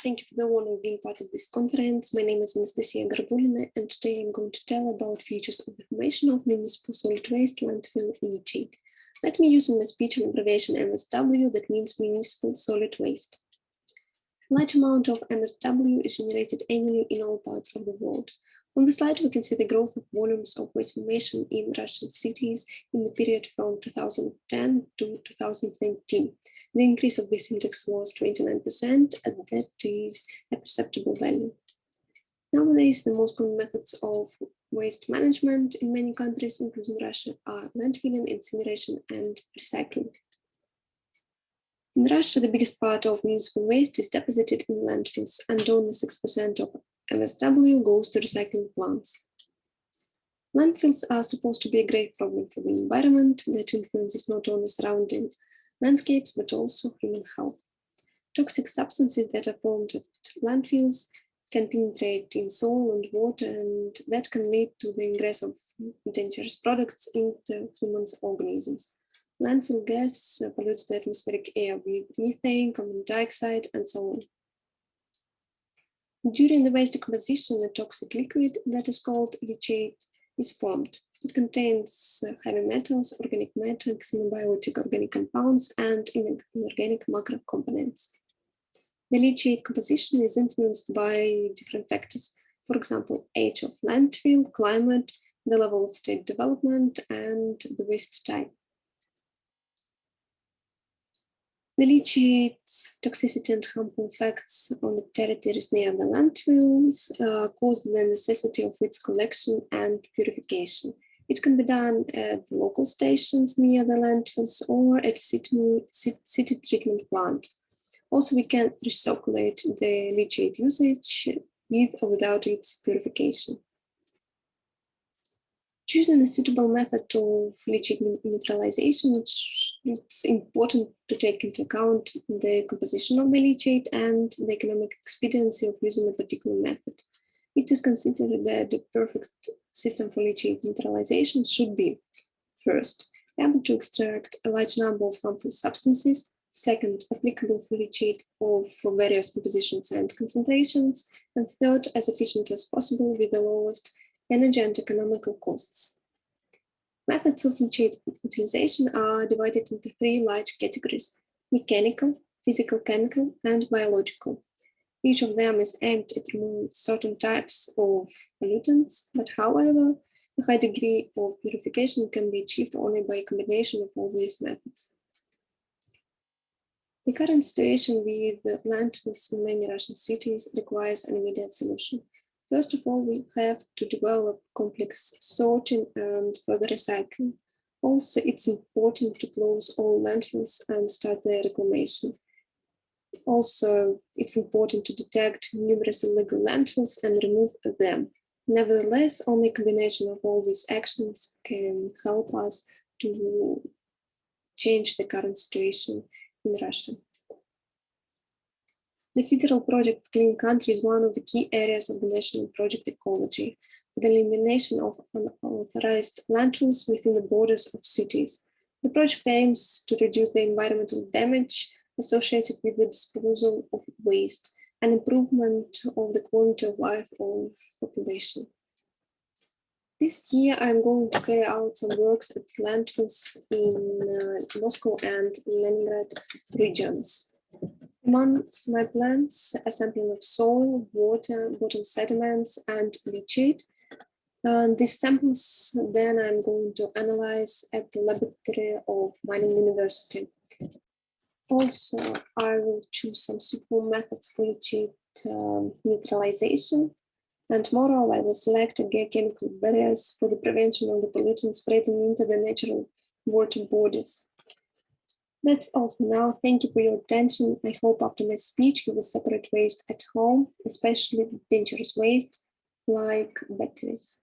Thank you for the honor of being part of this conference. My name is Anastasia Gorbulina, and today I'm going to tell about features of the formation of municipal solid waste landfill in Leachate. Let me use in my speech an abbreviation MSW, that means municipal solid waste. A large amount of MSW is generated annually in all parts of the world. On the slide, we can see the growth of volumes of waste formation in Russian cities in the period from 2010 to 2019. The increase of this index was 29%, and that is a perceptible value. Nowadays, the most common methods of waste management in many countries, including Russia, are landfilling, incineration, and recycling. In Russia, the biggest part of municipal waste is deposited in landfills, and only 6% of MSW goes to recycling plants. Landfills are supposed to be a great problem for the environment that influences not only surrounding landscapes, but also human health. Toxic substances that are formed at landfills can penetrate in soil and water, and that can lead to the ingress of dangerous products into human organisms. Landfill gas pollutes the atmospheric air with methane, carbon dioxide, and so on. During the waste decomposition, a toxic liquid that is called leachate is formed. It contains heavy metals, organic matter, xenobiotic organic compounds, and inorganic macro components. The leachate composition is influenced by different factors. For example, age of landfill, climate, the level of state development, and the waste type. The leachate's toxicity and harmful effects on the territories near the landfills cause the necessity of its collection and purification. It can be done at the local stations near the landfills or at a city treatment plant. Also, we can recirculate the leachate usage with or without its purification. Choosing a suitable method of leachate neutralization, it's important to take into account the composition of the leachate and the economic expediency of using a particular method. It is considered that the perfect system for leachate neutralization should be: first, able to extract a large number of harmful substances; second, applicable for leachate for various compositions and concentrations; and third, as efficient as possible with the lowest energy and economical costs. Methods of leachate utilization are divided into three large categories: mechanical, physical, chemical, and biological. Each of them is aimed at removing certain types of pollutants, but however, a high degree of purification can be achieved only by a combination of all these methods. The current situation with the landfills in many Russian cities requires an immediate solution. First of all, we have to develop complex sorting and further recycling. Also, it's important to close all landfills and start their reclamation. Also, it's important to detect numerous illegal landfills and remove them. Nevertheless, only a combination of all these actions can help us to change the current situation in Russia. The federal project Clean Country is one of the key areas of the national project ecology for the elimination of unauthorized landfills within the borders of cities. The project aims to reduce the environmental damage associated with the disposal of waste and improvement of the quality of life of the population. This year, I'm going to carry out some works at landfills in Moscow and Leningrad regions. Among my plans, a sampling of soil, water, bottom sediments, and leachate. These samples then I'm going to analyze at the laboratory of Mining University. Also, I will choose some suitable methods for leachate neutralization. And tomorrow I will select biochemical barriers for the prevention of the pollutants spreading into the natural water bodies. That's all for now. Thank you for your attention. I hope after my speech you will separate waste at home, especially dangerous waste like batteries.